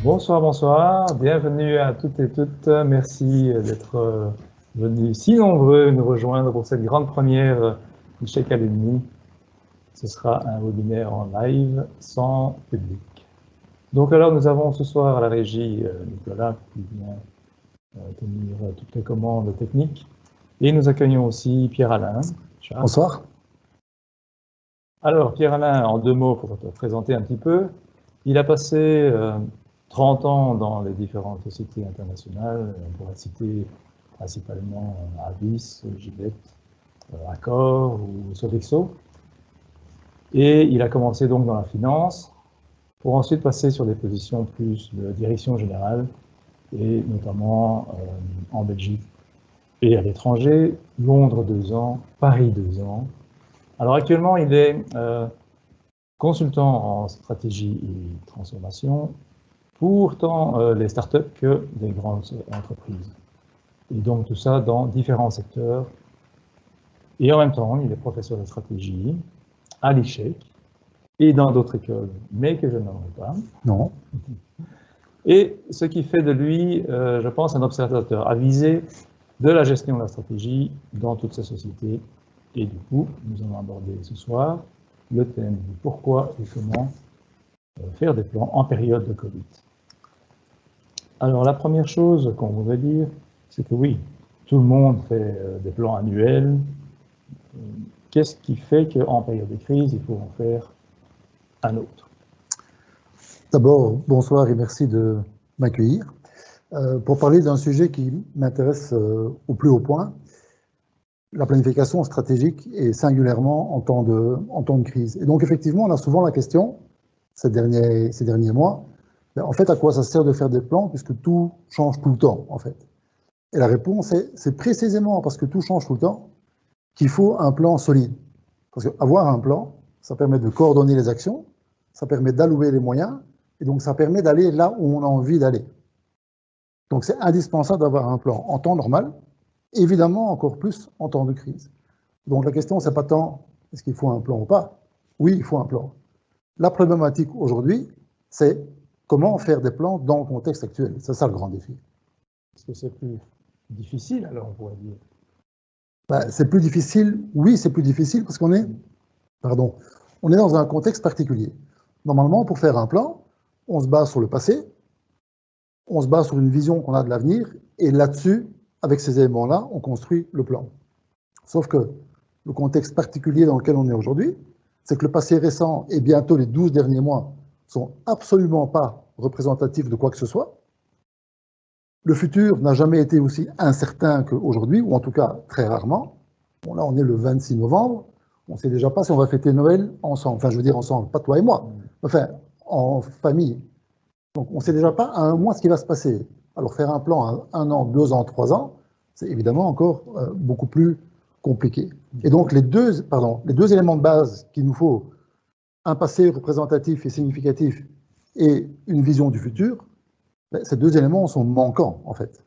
Bonsoir, bonsoir, bienvenue à toutes et toutes. Merci d'être venus si nombreux nous rejoindre pour cette grande première du Cheikh Academy. Ce sera un webinaire en live sans public. Donc alors nous avons ce soir à la régie Nicolas qui vient tenir toutes les commandes techniques. Et nous accueillons aussi Pierre-Alain. Bonsoir. Alors Pierre-Alain, en deux mots pour te présenter un petit peu. Il a passé 30 ans dans les différentes sociétés internationales. On pourrait citer principalement Avis, Gillette, Accor ou Sodexo. Et il a commencé donc dans la finance pour ensuite passer sur des positions plus de direction générale et notamment en Belgique et à l'étranger, Londres 2 ans, Paris 2 ans. Alors actuellement, il est consultant en stratégie et transformation pour tant les startups que des grandes entreprises. Et donc tout ça dans différents secteurs. Et en même temps, il est professeur de stratégie à l'ICHEC et dans d'autres écoles, mais que je n'aimerais pas. Non. Et ce qui fait de lui, je pense, un observateur avisé de la gestion de la stratégie dans toutes ces sociétés. Et du coup, nous allons aborder ce soir le thème du pourquoi et comment faire des plans en période de Covid. Alors, la première chose qu'on voudrait dire, c'est que oui, tout le monde fait des plans annuels. Qu'est-ce qui fait qu'en période de crise, il faut en faire un autre? D'abord, bonsoir et merci de m'accueillir pour parler d'un sujet qui m'intéresse au plus haut point, la planification stratégique et singulièrement en temps de crise. Et donc, effectivement, on a souvent la question, ces derniers mois, en fait, à quoi ça sert de faire des plans puisque tout change tout le temps, en fait? Et la réponse est, c'est précisément parce que tout change tout le temps qu'il faut un plan solide. Parce qu'avoir un plan, ça permet de coordonner les actions, ça permet d'allouer les moyens, et donc ça permet d'aller là où on a envie d'aller. Donc c'est indispensable d'avoir un plan en temps normal, évidemment encore plus en temps de crise. Donc la question, c'est pas tant est-ce qu'il faut un plan ou pas. Oui, il faut un plan. La problématique aujourd'hui, c'est comment faire des plans dans le contexte actuel. C'est ça le grand défi. Est-ce que c'est plus difficile, alors on pourrait dire? C'est plus difficile, oui, c'est plus difficile parce qu'on est dans un contexte particulier. Normalement, pour faire un plan, on se base sur le passé, on se base sur une vision qu'on a de l'avenir, et là-dessus, avec ces éléments-là, on construit le plan. Sauf que le contexte particulier dans lequel on est aujourd'hui, c'est que le passé récent et bientôt les 12 derniers mois sont absolument pas représentatifs de quoi que ce soit. Le futur n'a jamais été aussi incertain qu'aujourd'hui, ou en tout cas très rarement. Bon, là, on est le 26 novembre. On ne sait déjà pas si on va fêter Noël ensemble. Enfin, je veux dire ensemble, pas toi et moi. Enfin, en famille. Donc, on ne sait déjà pas à un mois ce qui va se passer. Alors, faire un plan à 1 an, 2 ans, 3 ans, c'est évidemment encore beaucoup plus compliqué. Et donc, les deux éléments de base qu'il nous faut, un passé représentatif et significatif et une vision du futur, ces deux éléments sont manquants, en fait.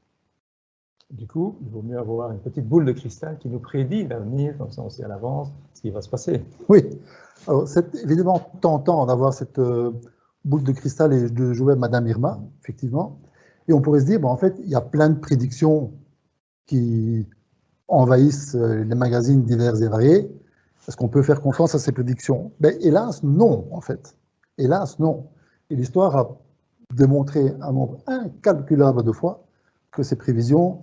Du coup, il vaut mieux avoir une petite boule de cristal qui nous prédit l'avenir, comme ça on sait à l'avance ce qui va se passer. Oui, alors c'est évidemment tentant d'avoir cette boule de cristal et de jouer à Madame Irma, effectivement. Et on pourrait se dire, en fait, il y a plein de prédictions qui envahissent les magazines divers et variés. Est-ce qu'on peut faire confiance à ces prédictions? Hélas, non, en fait. Hélas, non. Et l'histoire a démontré un nombre incalculable de fois que ces prédictions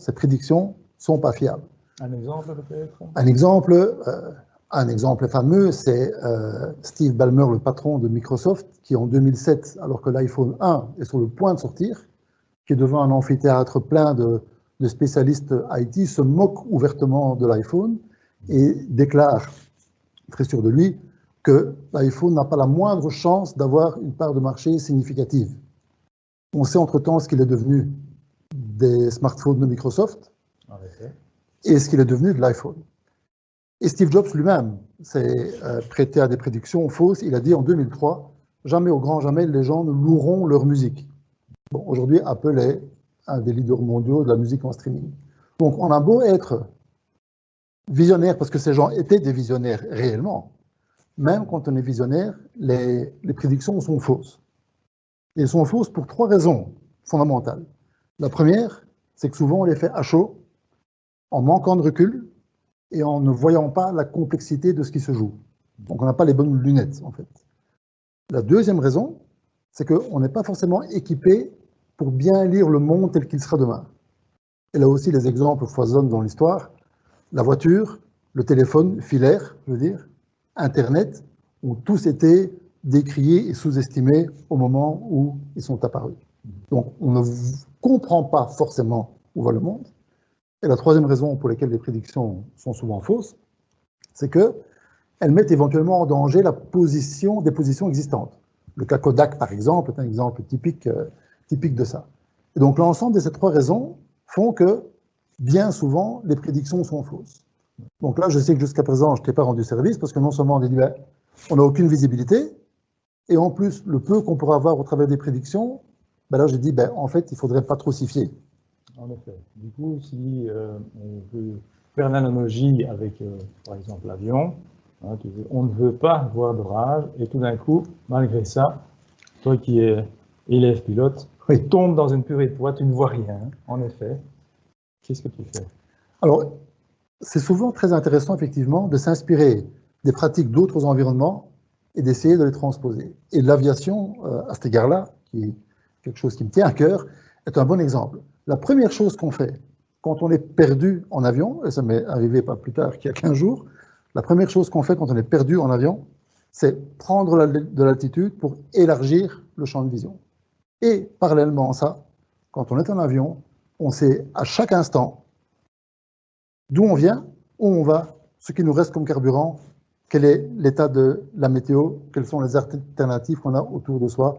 ne sont pas fiables. Un exemple peut-être? Un exemple fameux, c'est Steve Ballmer, le patron de Microsoft, qui en 2007, alors que l'iPhone 1 est sur le point de sortir, qui est devant un amphithéâtre plein de spécialistes IT, se moque ouvertement de l'iPhone et déclare, très sûr de lui, que l'iPhone n'a pas la moindre chance d'avoir une part de marché significative. On sait entre-temps ce qu'il est devenu des smartphones de Microsoft et ce qu'il est devenu de l'iPhone. Et Steve Jobs lui-même s'est prêté à des prédictions fausses. Il a dit en 2003, jamais au grand jamais les gens ne loueront leur musique. Bon, aujourd'hui, Apple est un des leaders mondiaux de la musique en streaming. Donc on a beau être visionnaire, parce que ces gens étaient des visionnaires réellement, même quand on est visionnaire, les prédictions sont fausses. Et elles sont fausses pour 3 raisons fondamentales. La première, c'est que souvent on les fait à chaud, en manquant de recul et en ne voyant pas la complexité de ce qui se joue. Donc on n'a pas les bonnes lunettes, en fait. La deuxième raison, c'est qu'on n'est pas forcément équipé pour bien lire le monde tel qu'il sera demain. Et là aussi, les exemples foisonnent dans l'histoire. La voiture, le téléphone filaire, je veux dire, Internet, ont tous été décriés et sous-estimés au moment où ils sont apparus. Donc, on ne comprend pas forcément où va le monde. Et la troisième raison pour laquelle les prédictions sont souvent fausses, c'est qu'elles mettent éventuellement en danger des positions existantes. Le cas Kodak, par exemple, est un exemple typique de ça. Et donc, l'ensemble de ces 3 raisons font que, bien souvent, les prédictions sont fausses. Donc là, je sais que jusqu'à présent, je ne t'ai pas rendu service parce que non seulement on a dit, ben, on n'a aucune visibilité, et en plus, le peu qu'on pourra avoir au travers des prédictions, ben là, j'ai dit, ben, en fait, il ne faudrait pas trop s'y fier. En effet. Du coup, si on veut faire une analogie avec, par exemple, l'avion, hein, on ne veut pas voir d'orage, et tout d'un coup, malgré ça, toi qui es élève pilote, Oui. tu tombes dans une purée de poids, tu ne vois rien, en effet. Qu'est-ce que tu fais? Alors, c'est souvent très intéressant, effectivement, de s'inspirer des pratiques d'autres environnements et d'essayer de les transposer. Et l'aviation, à cet égard-là, qui est quelque chose qui me tient à cœur, est un bon exemple. La première chose qu'on fait quand on est perdu en avion, et ça m'est arrivé pas plus tard qu'il y a 15 jours, la première chose qu'on fait quand on est perdu en avion, c'est prendre de l'altitude pour élargir le champ de vision. Et parallèlement à ça, quand on est en avion, on sait à chaque instant d'où on vient, où on va, ce qui nous reste comme carburant, quel est l'état de la météo, quelles sont les alternatives qu'on a autour de soi,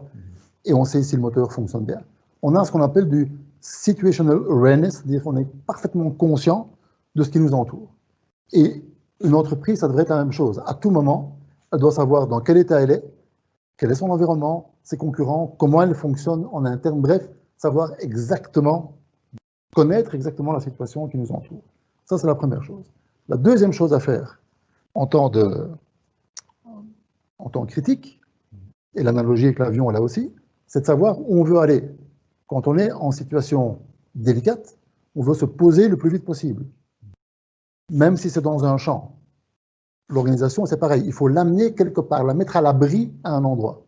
et on sait si le moteur fonctionne bien. On a ce qu'on appelle du situational awareness, c'est-à-dire qu'on est parfaitement conscient de ce qui nous entoure. Et une entreprise, ça devrait être la même chose. À tout moment, elle doit savoir dans quel état elle est, quel est son environnement, ses concurrents, comment elle fonctionne en interne, bref, savoir exactement, connaître exactement la situation qui nous entoure. Ça, c'est la première chose. La deuxième chose à faire en temps critique, et l'analogie avec l'avion est là aussi, c'est de savoir où on veut aller. Quand on est en situation délicate, on veut se poser le plus vite possible, même si c'est dans un champ. L'organisation, c'est pareil, il faut l'amener quelque part, la mettre à l'abri à un endroit.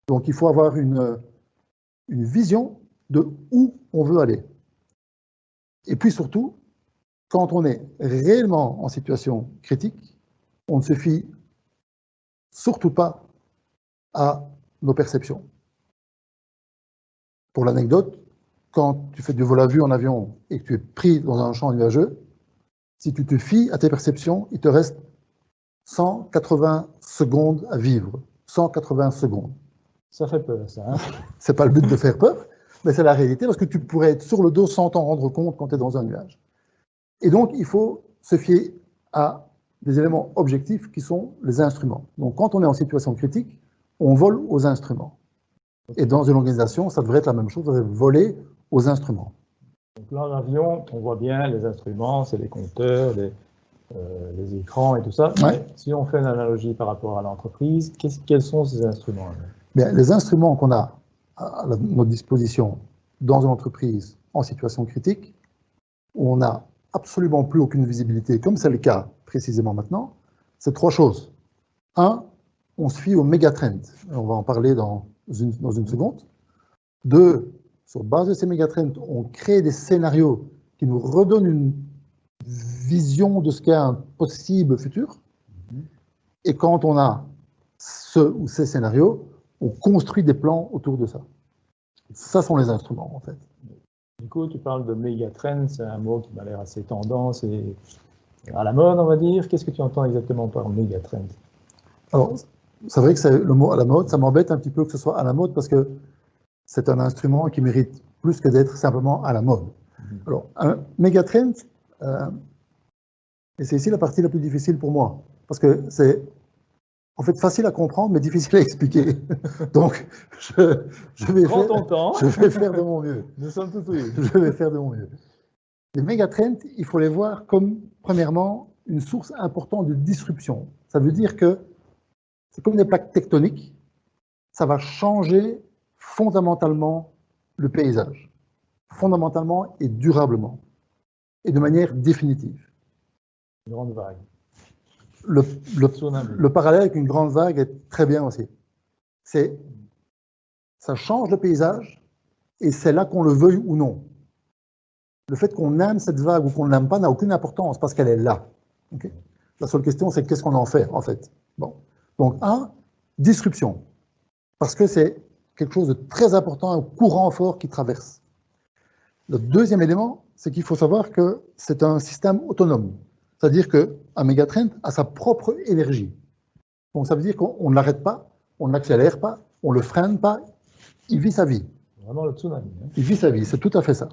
Donc il faut avoir une vision de où on veut aller. Et puis surtout, quand on est réellement en situation critique, on ne se fie surtout pas à nos perceptions. Pour l'anecdote, quand tu fais du vol à vue en avion et que tu es pris dans un champ nuageux, si tu te fies à tes perceptions, il te reste 180 secondes à vivre. 180 secondes. Ça fait peur, ça. Hein? C'est pas le but de faire peur, mais c'est la réalité parce que tu pourrais être sur le dos sans t'en rendre compte quand tu es dans un nuage. Et donc, il faut se fier à des éléments objectifs qui sont les instruments. Donc, quand on est en situation critique, on vole aux instruments. Et dans une organisation, ça devrait être la même chose, on devrait voler aux instruments. Donc là, en avion, on voit bien les instruments, c'est les compteurs, les écrans et tout ça. Ouais. Mais si on fait une analogie par rapport à l'entreprise, quels sont ces instruments? Bien, les instruments qu'on a à notre disposition dans une entreprise en situation critique, où on n'a absolument plus aucune visibilité, comme c'est le cas précisément maintenant, c'est 3 choses. 1, on se fie aux mégatrends. On va en parler dans une seconde. 2, sur base de ces mégatrends, on crée des scénarios qui nous redonnent une vision de ce qu'est un possible futur. Et quand on a ce ou ces scénarios, on construit des plans autour de ça. Ça sont les instruments, en fait. Du coup, tu parles de mégatrend, c'est un mot qui m'a l'air assez tendance et à la mode, on va dire. Qu'est-ce que tu entends exactement par mégatrend? Alors, c'est vrai que c'est le mot à la mode, ça m'embête un petit peu que ce soit à la mode parce que c'est un instrument qui mérite plus que d'être simplement à la mode. Alors, un mégatrend, et c'est ici la partie la plus difficile pour moi, parce que c'est en fait facile à comprendre, mais difficile à expliquer. Donc, je vais faire de mon mieux. Nous sommes tout oui. Je vais faire de mon mieux. Les mégatrends, il faut les voir comme, premièrement, une source importante de disruption. Ça veut dire que c'est comme des plaques tectoniques, ça va changer fondamentalement le paysage, fondamentalement et durablement, et de manière définitive. Une grande vague. Le parallèle avec une grande vague est très bien aussi. Ça change le paysage, et c'est là qu'on le veuille ou non. Le fait qu'on aime cette vague ou qu'on ne l'aime pas n'a aucune importance parce qu'elle est là. Okay? La seule question, c'est qu'est-ce qu'on en fait, en fait. Bon. Donc, disruption. Parce que c'est quelque chose de très important, un courant fort qui traverse. Le deuxième élément, c'est qu'il faut savoir que c'est un système autonome. C'est-à-dire qu'un mégatrend a sa propre énergie. Donc, ça veut dire qu'on ne l'arrête pas, on ne l'accélère pas, on ne le freine pas, il vit sa vie. Vraiment le tsunami. Hein. Il vit sa vie, c'est tout à fait ça.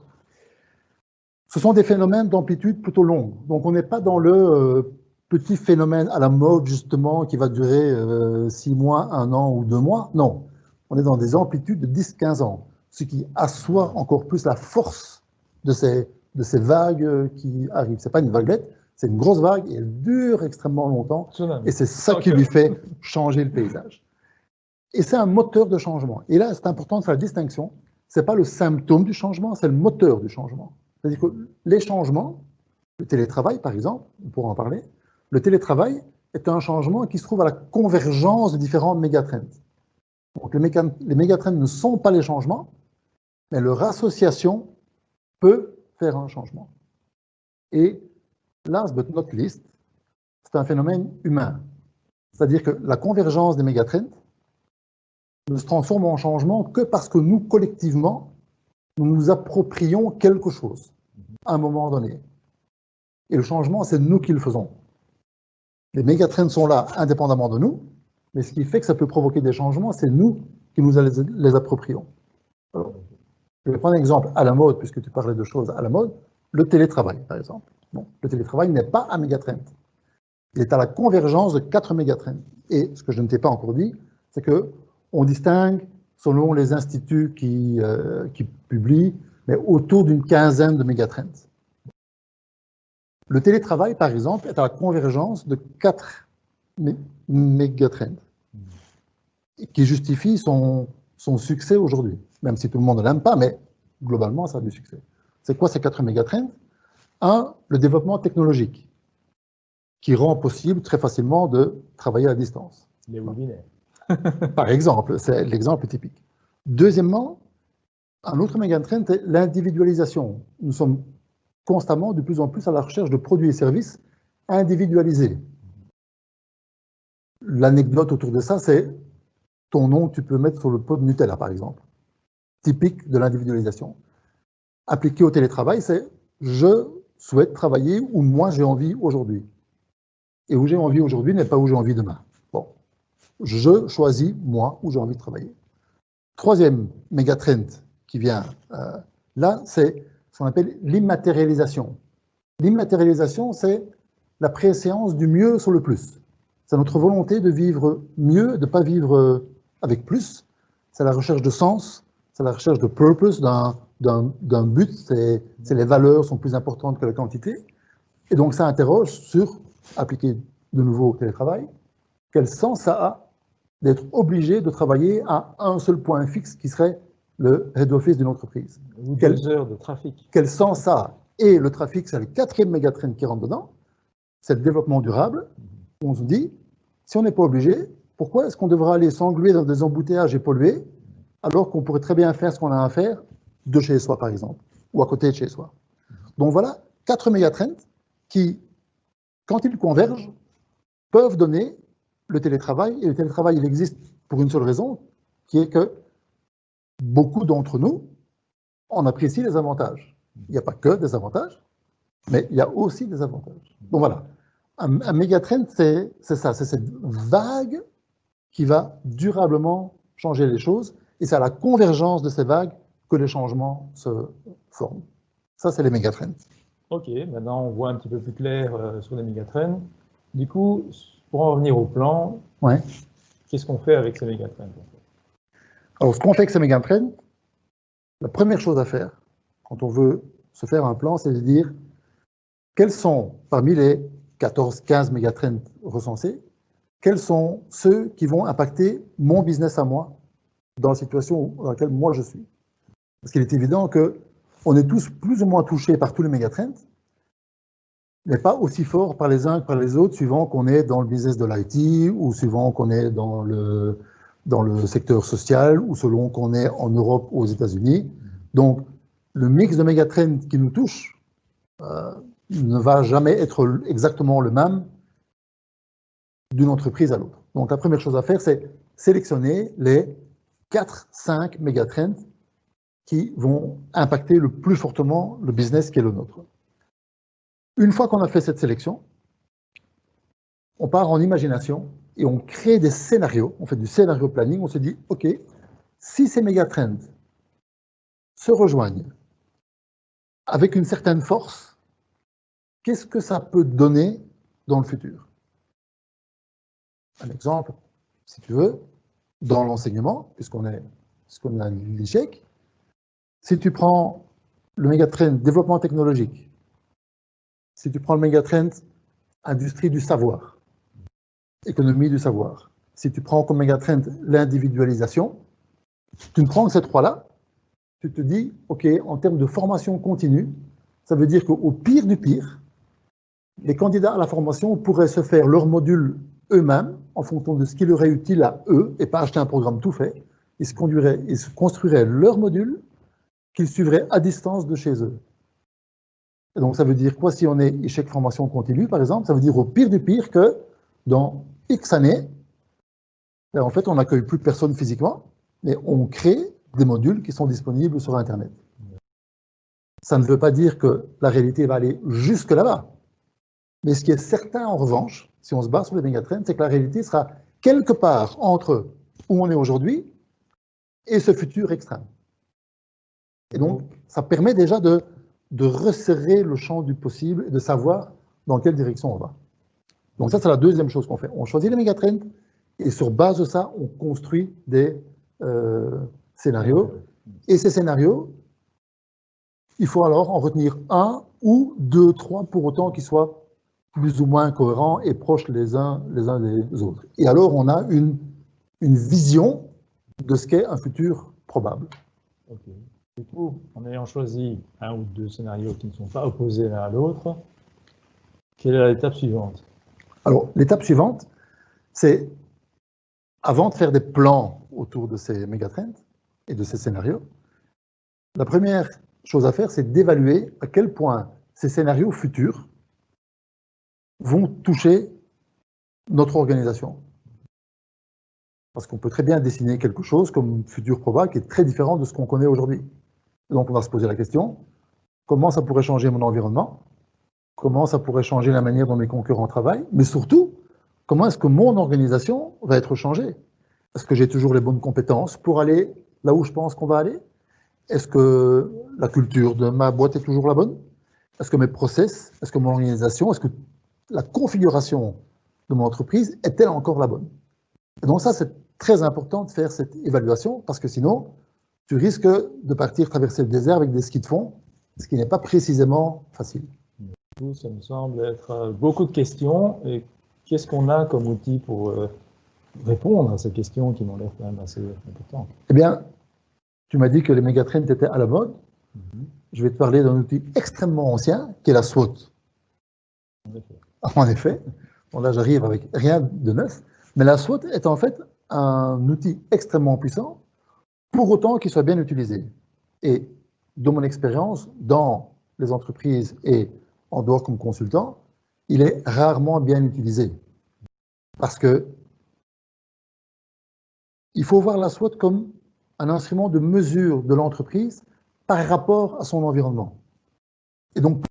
Ce sont des phénomènes d'amplitude plutôt longue. Donc, on n'est pas dans le petit phénomène à la mode, justement, qui va durer 6 mois, 1 an ou 2 mois. Non, on est dans des amplitudes de 10-15 ans, ce qui assoit encore plus la force de ces vagues qui arrivent. Ce n'est pas une vaguelette, c'est une grosse vague et elle dure extrêmement longtemps. Tsunami. Et c'est ça qui lui fait changer le paysage. Et c'est un moteur de changement. Et là, c'est important de faire la distinction. Ce n'est pas le symptôme du changement, c'est le moteur du changement. C'est-à-dire que les changements, le télétravail par exemple, on pourra en parler, le télétravail est un changement qui se trouve à la convergence de différents mégatrends. Donc les mégatrends ne sont pas les changements, mais leur association peut faire un changement. Et last but not least, c'est un phénomène humain. C'est-à-dire que la convergence des mégatrends ne se transforme en changement que parce que nous, collectivement, nous nous approprions quelque chose à un moment donné. Et le changement, c'est nous qui le faisons. Les mégatrends sont là indépendamment de nous, mais ce qui fait que ça peut provoquer des changements, c'est nous qui nous les approprions. Alors, je vais prendre un exemple à la mode, puisque tu parlais de choses à la mode, le télétravail, par exemple. Bon, le télétravail n'est pas un mégatrend. Il est à la convergence de 4 mégatrends. Et ce que je ne t'ai pas encore dit, c'est qu'on distingue, selon les instituts qui publient, mais autour d'une quinzaine de mégatrends. Le télétravail, par exemple, est à la convergence de 4 mégatrends qui justifient son succès aujourd'hui, même si tout le monde ne l'aime pas, mais globalement, ça a du succès. C'est quoi ces 4 mégatrends? Un, le développement technologique, qui rend possible très facilement de travailler à distance. Les webinaires. Par exemple, c'est l'exemple typique. Deuxièmement, un autre mégatrend est l'individualisation. Nous sommes constamment de plus en plus à la recherche de produits et services individualisés. L'anecdote autour de ça, c'est ton nom que tu peux mettre sur le pot de Nutella, par exemple. Typique de l'individualisation. Appliqué au télétravail, c'est je souhaite travailler où moi j'ai envie aujourd'hui. Et où j'ai envie aujourd'hui n'est pas où j'ai envie demain. Bon, je choisis moi où j'ai envie de travailler. Troisième mégatrend qui vient là, c'est ce qu'on appelle l'immatérialisation. L'immatérialisation, c'est la préséance du mieux sur le plus. C'est notre volonté de vivre mieux, de ne pas vivre avec plus. C'est la recherche de sens, c'est la recherche de purpose, d'un but. C'est les valeurs sont plus importantes que la quantité. Et donc ça interroge sur, appliquer de nouveau au télétravail, quel sens ça a d'être obligé de travailler à un seul point fixe qui serait le head office d'une entreprise. Ou 2 heures de trafic. Quel sens ça a? Et le trafic, c'est le 4e mégatrend qui rentre dedans, c'est le développement durable. On se dit, si on n'est pas obligé, pourquoi est-ce qu'on devra aller s'engluer dans des embouteillages et polluer, alors qu'on pourrait très bien faire ce qu'on a à faire de chez soi, par exemple, ou à côté de chez soi. Donc voilà, 4 mégatrends qui, quand ils convergent, peuvent donner le télétravail. Et le télétravail, il existe pour une seule raison, qui est que beaucoup d'entre nous en apprécient les avantages. Il n'y a pas que des avantages, mais il y a aussi des avantages. Donc voilà, un mégatrend, c'est ça, c'est cette vague qui va durablement changer les choses, et c'est à la convergence de ces vagues que les changements se forment. Ça, c'est les mégatrends. Ok, maintenant on voit un petit peu plus clair sur les mégatrends. Du coup, pour en revenir au plan, Ouais. qu'est-ce qu'on fait avec ces mégatrends? Alors, ce qu'on fait avec ces mégatrends, la première chose à faire, quand on veut se faire un plan, c'est de dire quels sont, parmi les 14-15 mégatrends recensés, quels sont ceux qui vont impacter mon business à moi dans la situation dans laquelle moi je suis. Parce qu'il est évident qu'on est tous plus ou moins touchés par tous les mégatrends, mais pas aussi fort par les uns que par les autres, suivant qu'on est dans le business de l'IT, ou suivant qu'on est dans le secteur social, ou selon qu'on est en Europe ou aux États-Unis. Donc, le mix de mégatrends qui nous touche ne va jamais être exactement le même d'une entreprise à l'autre. Donc, la première chose à faire, c'est sélectionner les 4-5 mégatrends qui vont impacter le plus fortement le business qui est le nôtre. Une fois qu'on a fait cette sélection, on part en imagination et on crée des scénarios, on fait du scénario planning, on se dit, OK, si ces mégatrends se rejoignent avec une certaine force, qu'est-ce que ça peut donner dans le futur? Un exemple, si tu veux, dans l'enseignement, puisqu'on a l'échec, si tu prends le mégatrend développement technologique, si tu prends le mégatrend industrie du savoir, économie du savoir, si tu prends comme mégatrend l'individualisation, tu ne prends que ces trois-là, tu te dis, OK, en termes de formation continue, ça veut dire qu'au pire du pire, les candidats à la formation pourraient se faire leur module eux-mêmes, en fonction de ce qui leur est utile à eux, et pas acheter un programme tout fait. Ils se construiraient leur module qu'ils suivraient à distance de chez eux. Et donc, ça veut dire quoi si on est échec formation continue, par exemple? Ça veut dire au pire du pire que dans X années, en fait, on n'accueille plus personne physiquement, mais on crée des modules qui sont disponibles sur Internet. Ça ne veut pas dire que la réalité va aller jusque là-bas. Mais ce qui est certain, en revanche, si on se base sur les mégatrends, c'est que la réalité sera quelque part entre où on est aujourd'hui et ce futur extrême. Et donc, ça permet déjà de resserrer le champ du possible et de savoir dans quelle direction on va. Donc ça, c'est la deuxième chose qu'on fait. On choisit les mégatrends et sur base de ça, on construit des scénarios. Et ces scénarios, il faut alors en retenir un ou deux, trois, pour autant qu'ils soient plus ou moins cohérents et proches les uns des autres. Et alors, on a une vision de ce qu'est un futur probable. Okay. Du coup, en ayant choisi un ou deux scénarios qui ne sont pas opposés l'un à l'autre, quelle est l'étape suivante? Alors, l'étape suivante, c'est, avant de faire des plans autour de ces mégatrends et de ces scénarios, la première chose à faire, c'est d'évaluer à quel point ces scénarios futurs vont toucher notre organisation. Parce qu'on peut très bien dessiner quelque chose comme futur probable qui est très différent de ce qu'on connaît aujourd'hui. Donc on va se poser la question, comment ça pourrait changer mon environnement? Comment ça pourrait changer la manière dont mes concurrents travaillent? Mais surtout, comment est-ce que mon organisation va être changée? Est-ce que j'ai toujours les bonnes compétences pour aller là où je pense qu'on va aller? Est-ce que la culture de ma boîte est toujours la bonne? Est-ce que mes process, est-ce que mon organisation, est-ce que la configuration de mon entreprise est-elle encore la bonne? Et donc ça, c'est très important de faire cette évaluation, parce que sinon, tu risques de partir traverser le désert avec des skis de fond, ce qui n'est pas précisément facile. Ça me semble être beaucoup de questions. Et qu'est-ce qu'on a comme outil pour répondre à ces questions qui m'ont l'air quand même assez importantes? Eh bien, tu m'as dit que les mégatrends étaient à la mode. Je vais te parler d'un outil extrêmement ancien, qui est la SWOT. En effet. Bon, là, j'arrive avec rien de neuf. Mais la SWOT est en fait un outil extrêmement puissant, pour autant qu'il soit bien utilisé. Et de mon expérience, dans les entreprises et en dehors comme consultant, il est rarement bien utilisé. Parce que il faut voir la SWOT comme un instrument de mesure de l'entreprise par rapport à son environnement. Et donc,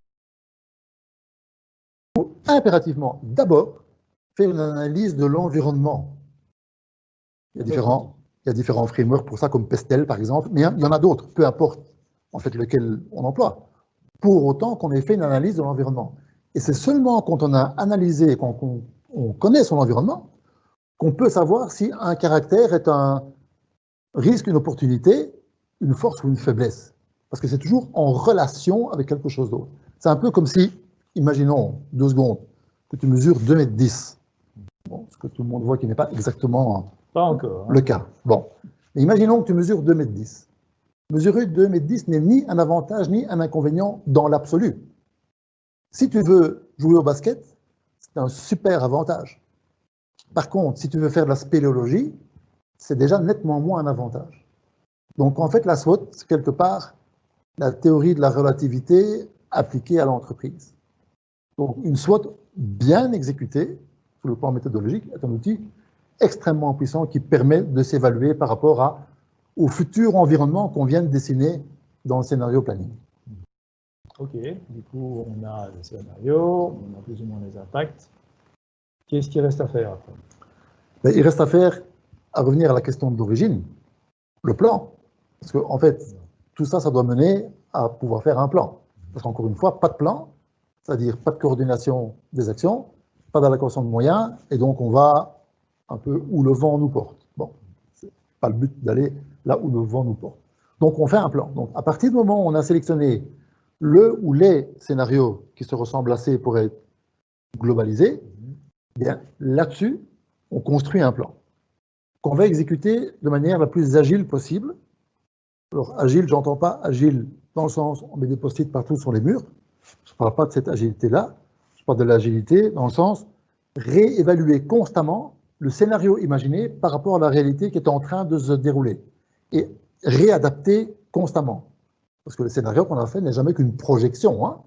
il faut impérativement d'abord faire une analyse de l'environnement. Il y a différents frameworks pour ça, comme Pestel par exemple, mais il y en a d'autres, peu importe en fait lequel on emploie, pour autant qu'on ait fait une analyse de l'environnement. Et c'est seulement quand on a analysé, quand on connaît son environnement, qu'on peut savoir si un caractère est un risque, une opportunité, une force ou une faiblesse. Parce que c'est toujours en relation avec quelque chose d'autre. C'est un peu comme si, imaginons 2 secondes, que tu mesures 2,10 m. Bon, ce que tout le monde voit qui n'est pas exactement pas encore, le cas. Bon. Mais imaginons que tu mesures 2,10 m. Mesurer 2,10 m n'est ni un avantage ni un inconvénient dans l'absolu. Si tu veux jouer au basket, c'est un super avantage. Par contre, si tu veux faire de la spéléologie, c'est déjà nettement moins un avantage. Donc en fait, la SWOT, c'est quelque part la théorie de la relativité appliquée à l'entreprise. Donc une SWOT bien exécutée, sur le plan méthodologique, est un outil extrêmement puissant qui permet de s'évaluer par rapport au futur environnement qu'on vient de dessiner dans le scénario planning. Ok, du coup, on a le scénario, on a plus ou moins les impacts. Qu'est-ce qu'il reste à faire après? Ben, il reste à revenir à la question d'origine, le plan. Parce qu'en fait, tout ça, ça doit mener à pouvoir faire un plan. Parce qu'encore une fois, pas de plan, c'est-à-dire pas de coordination des actions, pas d'allocation de moyens, et donc on va un peu où le vent nous porte. Bon, c'est pas le but d'aller là où le vent nous porte. Donc on fait un plan. Donc à partir du moment où on a sélectionné le ou les scénarios qui se ressemblent assez pour être globalisés, bien là-dessus, on construit un plan qu'on va exécuter de manière la plus agile possible. Alors agile, j'entends pas agile dans le sens on met des post-it partout sur les murs. Je ne parle pas de cette agilité-là. Je parle de l'agilité dans le sens réévaluer constamment le scénario imaginé par rapport à la réalité qui est en train de se dérouler et réadapter constamment. Parce que le scénario qu'on a fait n'est jamais qu'une projection, hein.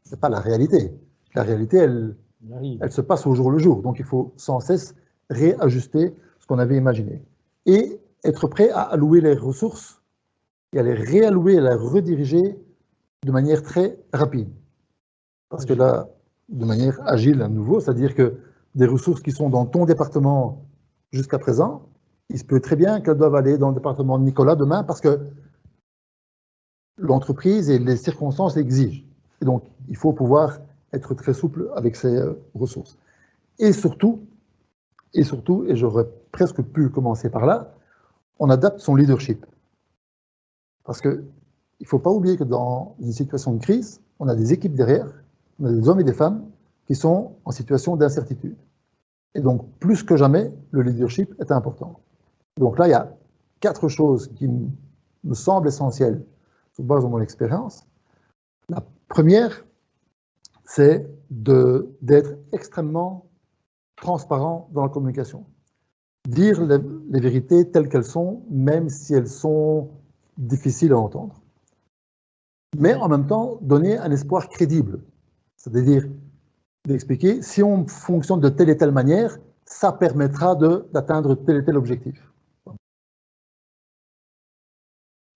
Ce n'est pas la réalité. La réalité, elle se passe au jour le jour. Donc il faut sans cesse réajuster ce qu'on avait imaginé. Et être prêt à allouer les ressources et à les réallouer, à les rediriger de manière très rapide. Parce que là, de manière agile à nouveau, c'est-à-dire que des ressources qui sont dans ton département jusqu'à présent, il se peut très bien qu'elles doivent aller dans le département de Nicolas demain parce que l'entreprise et les circonstances l'exigent. Et donc, il faut pouvoir être très souple avec ces ressources. Et surtout, et j'aurais presque pu commencer par là, on adapte son leadership. Parce qu'il ne faut pas oublier que dans une situation de crise, on a des équipes derrière, on a des hommes et des femmes qui sont en situation d'incertitude. Et donc, plus que jamais, le leadership est important. Donc là, il y a 4 choses qui me semblent essentielles sur base de mon expérience. La première, c'est d'être extrêmement transparent dans la communication. Dire les vérités telles qu'elles sont, même si elles sont difficiles à entendre. Mais en même temps, donner un espoir crédible. C'est-à-dire d'expliquer, si on fonctionne de telle et telle manière, ça permettra d'atteindre tel et tel objectif.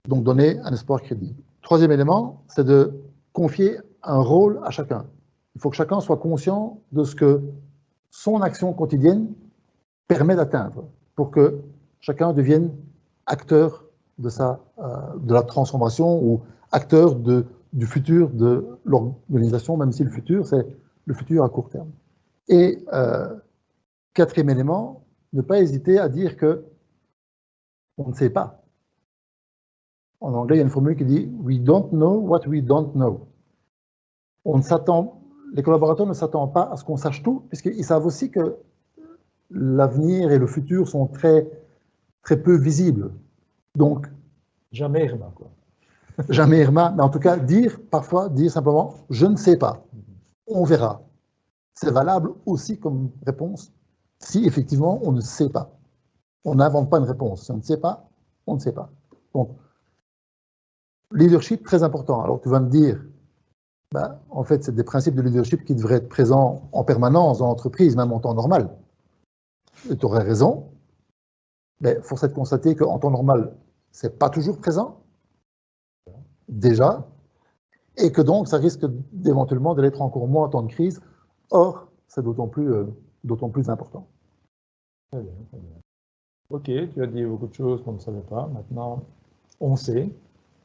Donc donner un espoir crédible. Troisième élément, c'est de confier un rôle à chacun. Il faut que chacun soit conscient de ce que son action quotidienne permet d'atteindre, pour que chacun devienne acteur de la transformation ou acteur du futur de l'organisation, même si le futur, c'est le futur à court terme. Et quatrième élément, ne pas hésiter à dire que on ne sait pas. En anglais, il y a une formule qui dit « We don't know what we don't know ». Les collaborateurs ne s'attendent pas à ce qu'on sache tout, puisqu'ils savent aussi que l'avenir et le futur sont très, très peu visibles. Donc, jamais Irma, quoi. Jamais Irma, mais en tout cas, parfois dire simplement « je ne sais pas, on verra ». C'est valable aussi comme réponse si effectivement on ne sait pas. On n'invente pas une réponse. Si on ne sait pas, on ne sait pas. Donc, leadership, très important. Alors tu vas me dire, en fait, c'est des principes de leadership qui devraient être présents en permanence dans l'entreprise, même en temps normal. Et tu aurais raison, mais force est de constater qu'en temps normal, ce n'est pas toujours présent, déjà, et que donc ça risque d'éventuellement de l'être encore moins en temps de crise. Or, c'est d'autant plus important. Très bien, très bien. Ok, tu as dit beaucoup de choses qu'on ne savait pas. Maintenant, on sait.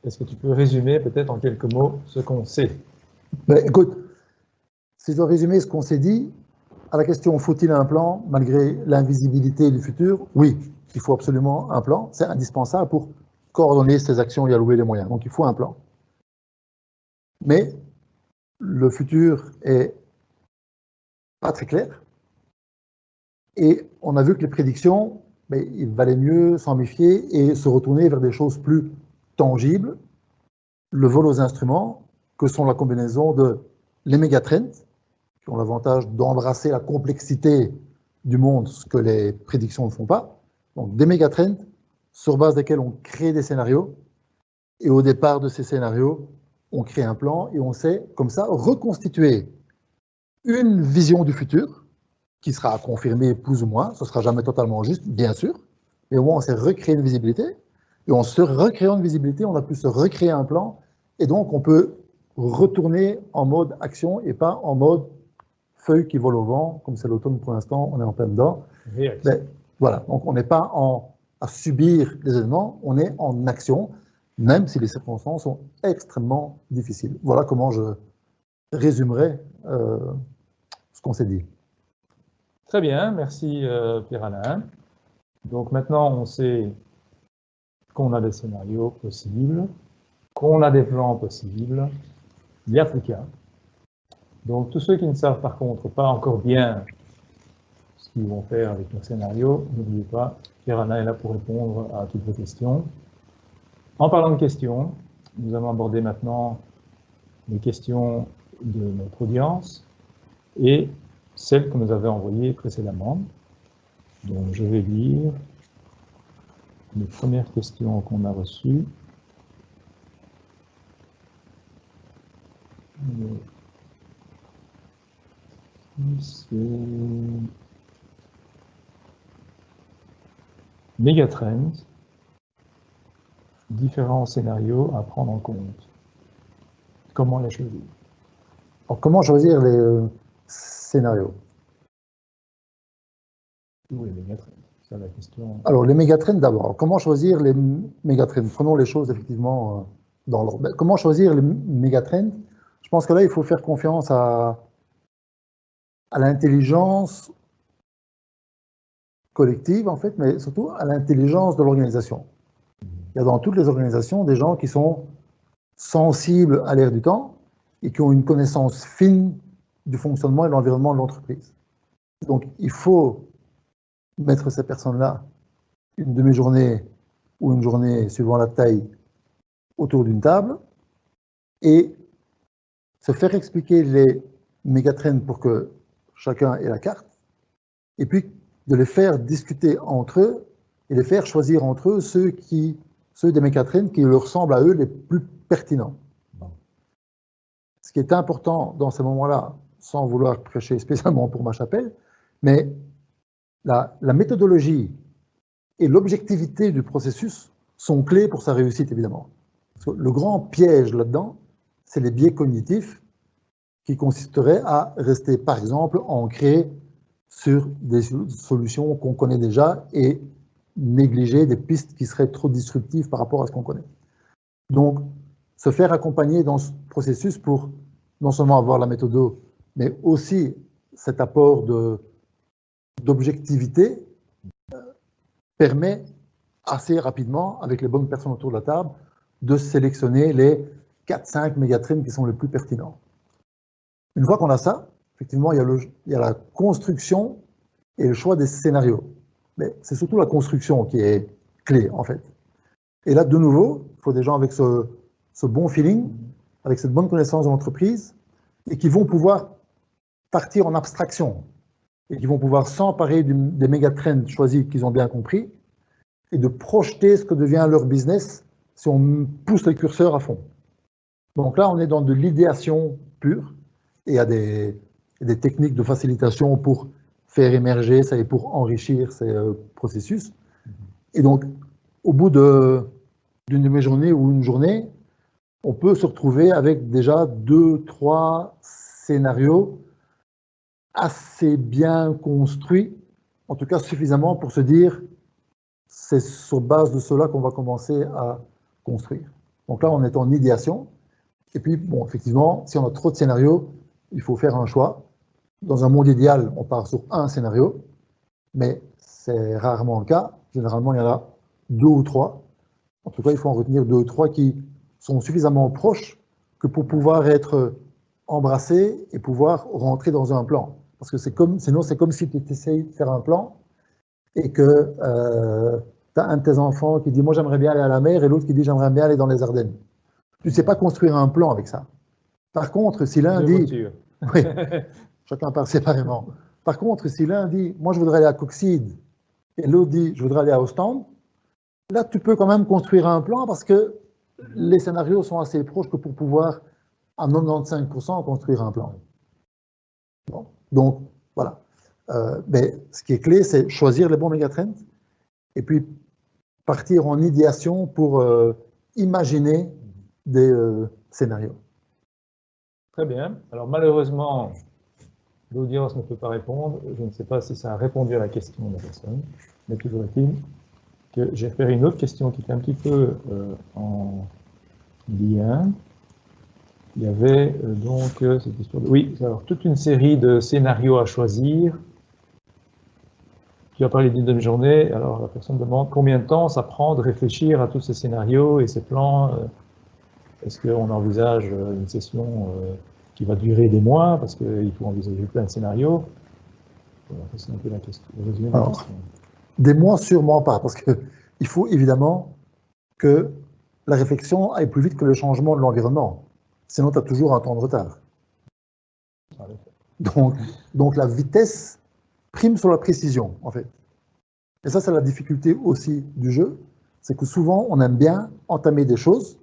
Est-ce que tu peux résumer peut-être en quelques mots ce qu'on sait? Écoute, si je dois résumer ce qu'on s'est dit, à la question « faut-il un plan malgré l'invisibilité du futur ?» Oui, il faut absolument un plan. C'est indispensable pour coordonner ses actions et allouer les moyens. Donc il faut un plan. Mais le futur est pas très clair. Et on a vu que les prédictions mais il valait mieux s'en méfier et se retourner vers des choses plus tangibles, le vol aux instruments, que sont la combinaison de les mégatrends, qui ont l'avantage d'embrasser la complexité du monde, ce que les prédictions ne font pas. Donc des mégatrends sur base desquels on crée des scénarios, et au départ de ces scénarios, on crée un plan et on sait, comme ça, reconstituer une vision du futur, qui sera confirmée plus ou moins, ce ne sera jamais totalement juste, bien sûr, mais au moins on s'est recréé une visibilité, et en se recréant une visibilité, on a pu se recréer un plan, et donc on peut retourner en mode action et pas en mode feuille qui vole au vent, comme c'est l'automne pour l'instant, on est en plein dedans. Mais, voilà, donc on n'est pas à subir les événements, on est en action, même si les circonstances sont extrêmement difficiles. Voilà comment je résumerai ce qu'on s'est dit. Très bien, merci Pierre-Alain. Donc maintenant, on sait qu'on a des scénarios possibles, qu'on a des plans possibles, il n'y a plus qu'un. Donc tous ceux qui ne savent par contre pas encore bien ce qu'ils vont faire avec leur scénario, n'oubliez pas, Pierre-Alain est là pour répondre à toutes vos questions. En parlant de questions, nous allons aborder maintenant les questions de notre audience et celles que nous avons envoyées précédemment. Donc je vais lire les premières questions qu'on a reçues. Mégatrends, différents scénarios à prendre en compte. Comment les choisir? Alors, comment choisir les scénarios? Oui, les mégatrends, c'est la question. Alors, les mégatrends d'abord. Comment choisir les mégatrends? Prenons les choses effectivement dans l'ordre. Comment choisir les mégatrends? Je pense que là, il faut faire confiance à l'intelligence collective, en fait, mais surtout à l'intelligence de l'organisation. Il y a dans toutes les organisations des gens qui sont sensibles à l'ère du temps et qui ont une connaissance fine du fonctionnement et de l'environnement de l'entreprise. Donc, il faut mettre ces personnes-là une demi-journée ou une journée, suivant la taille, autour d'une table et se faire expliquer les mégatrends pour que chacun ait la carte, et puis de les faire discuter entre eux et les faire choisir entre eux ceux des mégatrends qui leur semblent à eux les plus pertinents. Ce qui est important dans ces moments-là, sans vouloir prêcher spécialement pour ma chapelle, mais la méthodologie et l'objectivité du processus sont clés pour sa réussite, évidemment. Parce que le grand piège là-dedans, c'est les biais cognitifs qui consisteraient à rester, par exemple, ancrés sur des solutions qu'on connaît déjà et négliger des pistes qui seraient trop disruptives par rapport à ce qu'on connaît. Donc, se faire accompagner dans ce processus pour non seulement avoir la méthode, mais aussi cet apport d'objectivité permet assez rapidement, avec les bonnes personnes autour de la table, de sélectionner les 4-5 mégatrends qui sont les plus pertinents. Une fois qu'on a ça, effectivement, il y a la construction et le choix des scénarios. Mais c'est surtout la construction qui est clé, en fait. Et là, de nouveau, il faut des gens avec ce bon feeling, avec cette bonne connaissance de l'entreprise, et qui vont pouvoir partir en abstraction, et qui vont pouvoir s'emparer des mégatrends choisis qu'ils ont bien compris, et de projeter ce que devient leur business si on pousse les curseurs à fond. Donc là, on est dans de l'idéation pure, et il y a des techniques de facilitation pour faire émerger ça et pour enrichir ces processus. Et donc, au bout d'une demi-journée ou une journée, on peut se retrouver avec déjà 2-3 scénarios assez bien construits, en tout cas suffisamment pour se dire c'est sur base de cela qu'on va commencer à construire. Donc là, on est en idéation. Et puis, bon, effectivement, si on a trop de scénarios, il faut faire un choix. Dans un monde idéal, on part sur un scénario, mais c'est rarement le cas. Généralement, il y en a 2 ou 3. En tout cas, il faut en retenir 2 ou 3 qui sont suffisamment proches que pour pouvoir être embrassés et pouvoir rentrer dans un plan. Parce que sinon, c'est comme si tu essayes de faire un plan et que tu as un de tes enfants qui dit « moi j'aimerais bien aller à la mer » et l'autre qui dit « j'aimerais bien aller dans les Ardennes ». Tu ne sais pas construire un plan avec ça. Par contre, si l'un Deux dit voitures. « oui, chacun part séparément ». Par contre, si l'un dit « moi je voudrais aller à Coxyde » et l'autre dit « je voudrais aller à Ostende », là tu peux quand même construire un plan parce que les scénarios sont assez proches que pour pouvoir à 95% construire un plan. Bon. Donc, voilà. Mais ce qui est clé, c'est choisir les bons mégatrends et puis partir en idéation pour imaginer des scénarios. Très bien. Alors malheureusement, l'audience ne peut pas répondre. Je ne sais pas si ça a répondu à la question de la personne, mais toujours est-il que j'ai fait une autre question qui était un petit peu en lien. Il y avait donc cette histoire de... Oui, alors toute une série de scénarios à choisir. Tu as parlé d'une demi-journée, alors la personne demande combien de temps ça prend de réfléchir à tous ces scénarios et ces plans. Est-ce qu'on envisage une session qui va durer des mois, parce qu'il faut envisager plein de scénarios? Voilà, c'est un peu la question, le résumé de la question. Des mois, sûrement pas, parce qu'il faut évidemment que la réflexion aille plus vite que le changement de l'environnement. Sinon, tu as toujours un temps de retard. Donc la vitesse prime sur la précision, en fait. Et ça, c'est la difficulté aussi du jeu, c'est que souvent, on aime bien entamer des choses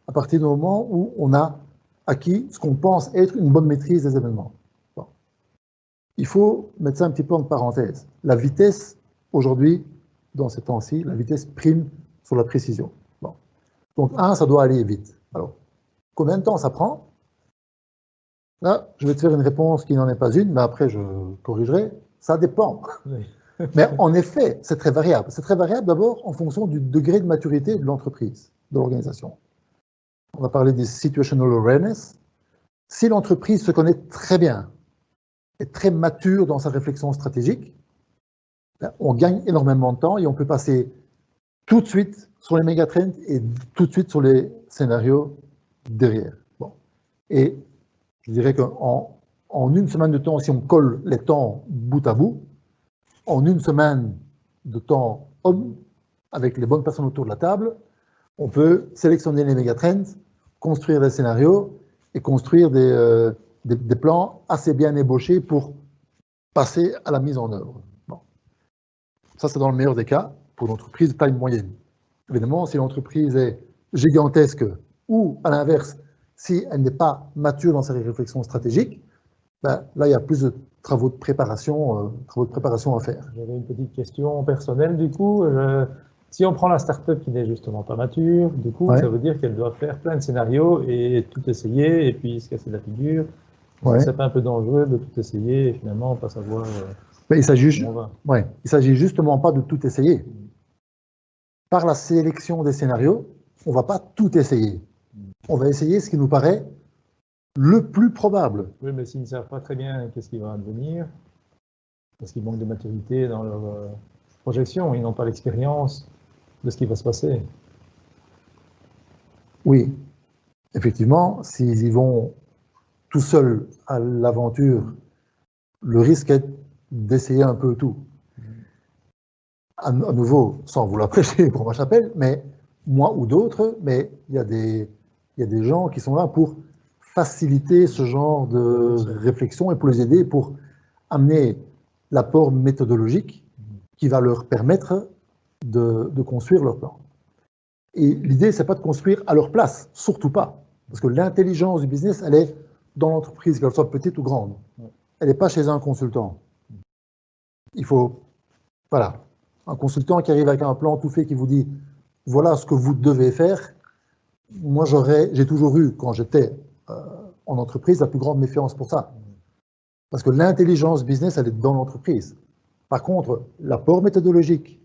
à partir du moment où on a acquis ce qu'on pense être une bonne maîtrise des événements. Bon. Il faut mettre ça un petit peu en parenthèse. La vitesse, aujourd'hui, dans ces temps-ci, la vitesse prime sur la précision. Bon. Donc, ça doit aller vite. Alors, combien de temps ça prend? Là, je vais te faire une réponse qui n'en est pas une, mais après, je corrigerai. Ça dépend. Oui. Mais en effet, c'est très variable. C'est très variable d'abord en fonction du degré de maturité de l'entreprise, de l'organisation. On va parler des situational awareness. Si l'entreprise se connaît très bien, est très mature dans sa réflexion stratégique, on gagne énormément de temps et on peut passer tout de suite sur les mégatrends et tout de suite sur les scénarios derrière. Bon. Et je dirais qu'en une semaine de temps, si on colle les temps bout à bout, en une semaine de temps homme, avec les bonnes personnes autour de la table, on peut sélectionner les mégatrends, construire des scénarios et construire des plans assez bien ébauchés pour passer à la mise en œuvre. Bon. Ça, c'est dans le meilleur des cas pour une entreprise de taille moyenne. Évidemment, si l'entreprise est gigantesque ou, à l'inverse, si elle n'est pas mature dans ses réflexions stratégiques, ben, là, il y a plus de travaux de préparation à faire. J'avais une petite question personnelle, du coup. Si on prend la start-up qui n'est justement pas mature, du coup, Ouais. ça veut dire qu'elle doit faire plein de scénarios et tout essayer, et puis se casser la figure. Ouais. C'est pas un peu dangereux de tout essayer et finalement pas savoir Mais il s'agit où on va. ouais, il s'agit justement pas de tout essayer. Par la sélection des scénarios, on ne va pas tout essayer. On va essayer ce qui nous paraît le plus probable. Oui, mais s'ils ne savent pas très bien qu'est-ce qui va advenir, parce qu'ils manquent de maturité dans leur projection, ils n'ont pas l'expérience de ce qui va se passer. Oui, effectivement, s'ils y vont tout seuls à l'aventure, le risque est d'essayer un peu tout. À nouveau, sans vouloir prêcher pour ma chapelle, mais moi ou d'autres, mais il y a des gens qui sont là pour faciliter ce genre de réflexion et pour les aider, pour amener l'apport méthodologique qui va leur permettre de construire leur plan. Et l'idée, c'est pas de construire à leur place, surtout pas. Parce que l'intelligence du business, elle est dans l'entreprise, qu'elle soit petite ou grande. Elle n'est pas chez un consultant. Il faut, voilà, un consultant qui arrive avec un plan tout fait, qui vous dit, voilà ce que vous devez faire. Moi, j'ai toujours eu, quand j'étais en entreprise, la plus grande méfiance pour ça. Parce que l'intelligence business, elle est dans l'entreprise. Par contre, l'apport méthodologique,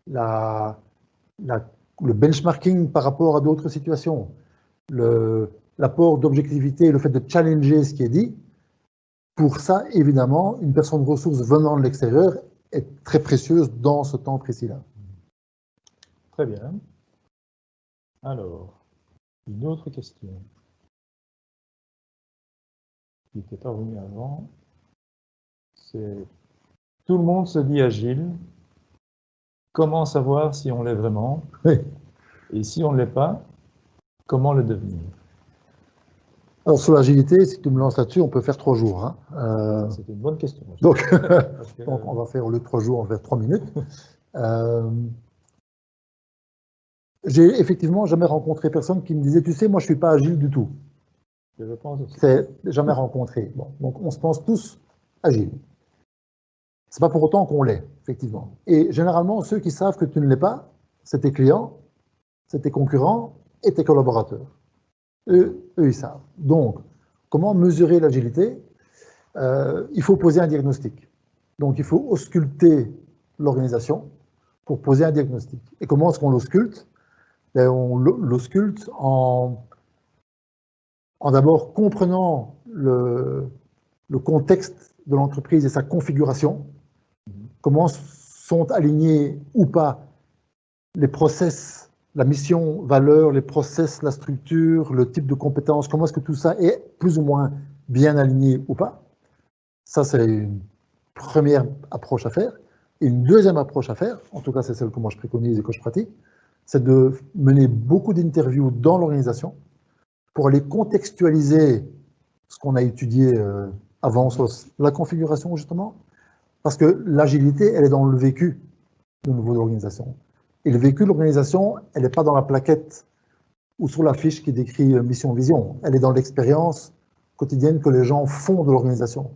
le benchmarking par rapport à d'autres situations, l'apport d'objectivité, le fait de challenger ce qui est dit, pour ça, évidemment, une personne de ressources venant de l'extérieur est très précieuse dans ce temps précis-là. Très bien. Alors, une autre question qui n'était pas venue avant, c'est tout le monde se dit agile, comment savoir si on l'est vraiment? Oui. Et si on ne l'est pas, comment le devenir? Alors, sur l'agilité, si tu me lances là-dessus, on peut faire 3 jours. Hein. C'est une bonne question. Donc, Parce que, donc, on va faire, au lieu de 3 jours, on va faire 3 minutes. J'ai effectivement jamais rencontré personne qui me disait, tu sais, moi, je suis pas agile du tout. je pense aussi. C'est jamais rencontré. Bon, donc, on se pense tous agiles. C'est pas pour autant qu'on l'est, effectivement. Et généralement, ceux qui savent que tu ne l'es pas, c'est tes clients, c'est tes concurrents et tes collaborateurs. Eux, ils savent. Donc, comment mesurer l'agilité? Il faut poser un diagnostic. Donc, il faut ausculter l'organisation pour poser un diagnostic. Et comment est-ce qu'on l'ausculte? On l'ausculte en d'abord comprenant le contexte de l'entreprise et sa configuration, comment sont alignés ou pas les process, la mission, valeur, les process, la structure, le type de compétences, comment est-ce que tout ça est plus ou moins bien aligné ou pas. Ça, c'est une première approche à faire. Et une deuxième approche à faire, en tout cas c'est celle que moi je préconise et que je pratique, c'est de mener beaucoup d'interviews dans l'organisation pour aller contextualiser ce qu'on a étudié avant sur la configuration justement, parce que l'agilité, elle est dans le vécu au niveau de l'organisation. Et le vécu de l'organisation, elle n'est pas dans la plaquette ou sur la fiche qui décrit mission-vision. Elle est dans l'expérience quotidienne que les gens font de l'organisation.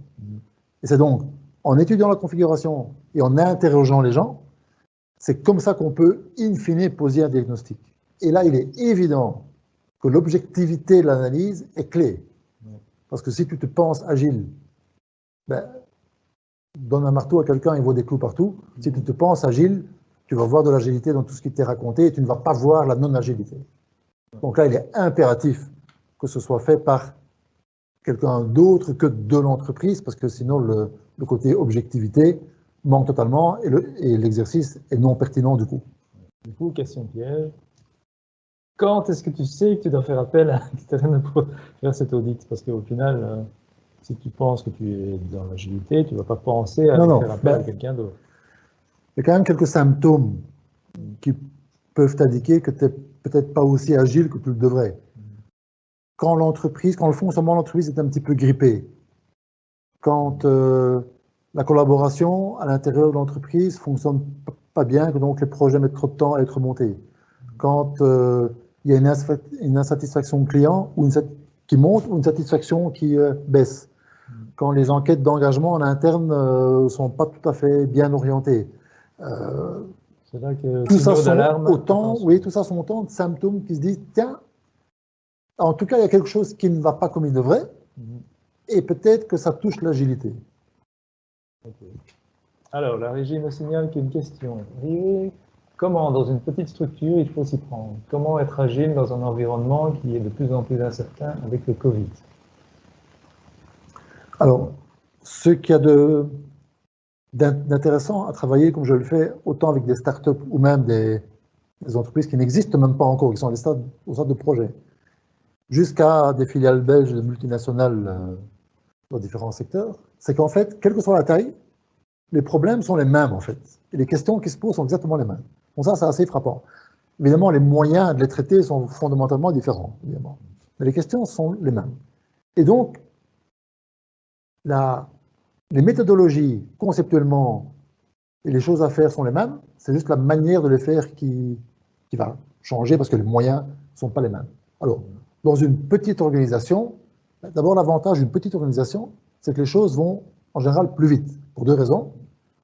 Et c'est donc en étudiant la configuration et en interrogeant les gens, c'est comme ça qu'on peut, in fine, poser un diagnostic. Et là, il est évident que l'objectivité de l'analyse est clé. Parce que si tu te penses agile, ben, donne un marteau à quelqu'un, il voit des clous partout. Si tu te penses agile, tu vas voir de l'agilité dans tout ce qui t'est raconté et tu ne vas pas voir la non-agilité. Donc là, il est impératif que ce soit fait par quelqu'un d'autre que de l'entreprise, parce que sinon, le côté objectivité manque totalement et l'exercice est non pertinent du coup. Du coup, question piège. Quand est-ce que tu sais que tu dois faire appel à un externe pour faire cet audit? Parce qu'au final, si tu penses que tu es dans l'agilité, tu ne vas pas penser à faire appel à quelqu'un d'autre. Il y a quand même quelques symptômes qui peuvent t'indiquer que tu n'es peut-être pas aussi agile que tu le devrais. Quand le fonctionnement de l'entreprise est un petit peu grippé, quand la collaboration à l'intérieur de l'entreprise ne fonctionne pas bien, que donc les projets mettent trop de temps à être montés, quand il y a une insatisfaction client qui monte ou une satisfaction qui baisse, quand les enquêtes d'engagement en interne ne sont pas tout à fait bien orientées. C'est là que tout ça sont autant de symptômes qui se disent, tiens, en tout cas, il y a quelque chose qui ne va pas comme il devrait, et peut-être que ça touche l'agilité. Okay. Alors, la régie me signale qu'il y a une question. Comment, dans une petite structure, il faut s'y prendre? Comment être agile dans un environnement qui est de plus en plus incertain avec le Covid? Alors, ce qu'il y a d'intéressant à travailler, comme je le fais, autant avec des startups ou même des entreprises qui n'existent même pas encore, qui sont au stade de projet, jusqu'à des filiales belges de multinationales dans différents secteurs, c'est qu'en fait, quelle que soit la taille, les problèmes sont les mêmes, en fait. Et les questions qui se posent sont exactement les mêmes. Bon, ça, c'est assez frappant. Évidemment, les moyens de les traiter sont fondamentalement différents, évidemment. Mais les questions sont les mêmes. Et donc, les méthodologies, conceptuellement, et les choses à faire sont les mêmes, c'est juste la manière de les faire qui va changer parce que les moyens ne sont pas les mêmes. Alors, dans une petite organisation, d'abord l'avantage d'une petite organisation, c'est que les choses vont en général plus vite, pour 2 raisons.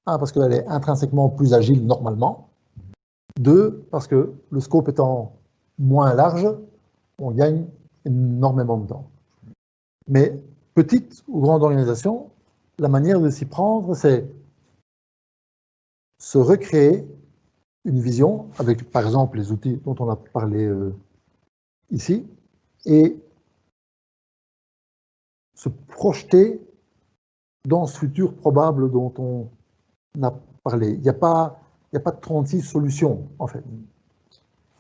1, parce qu'elle est intrinsèquement plus agile normalement. 2, parce que le scope étant moins large, on gagne énormément de temps. Mais petite ou grande organisation, la manière de s'y prendre, c'est se recréer une vision avec, par exemple, les outils dont on a parlé ici, et se projeter dans ce futur probable dont on a parlé. Il n'y a pas de 36 solutions, en fait.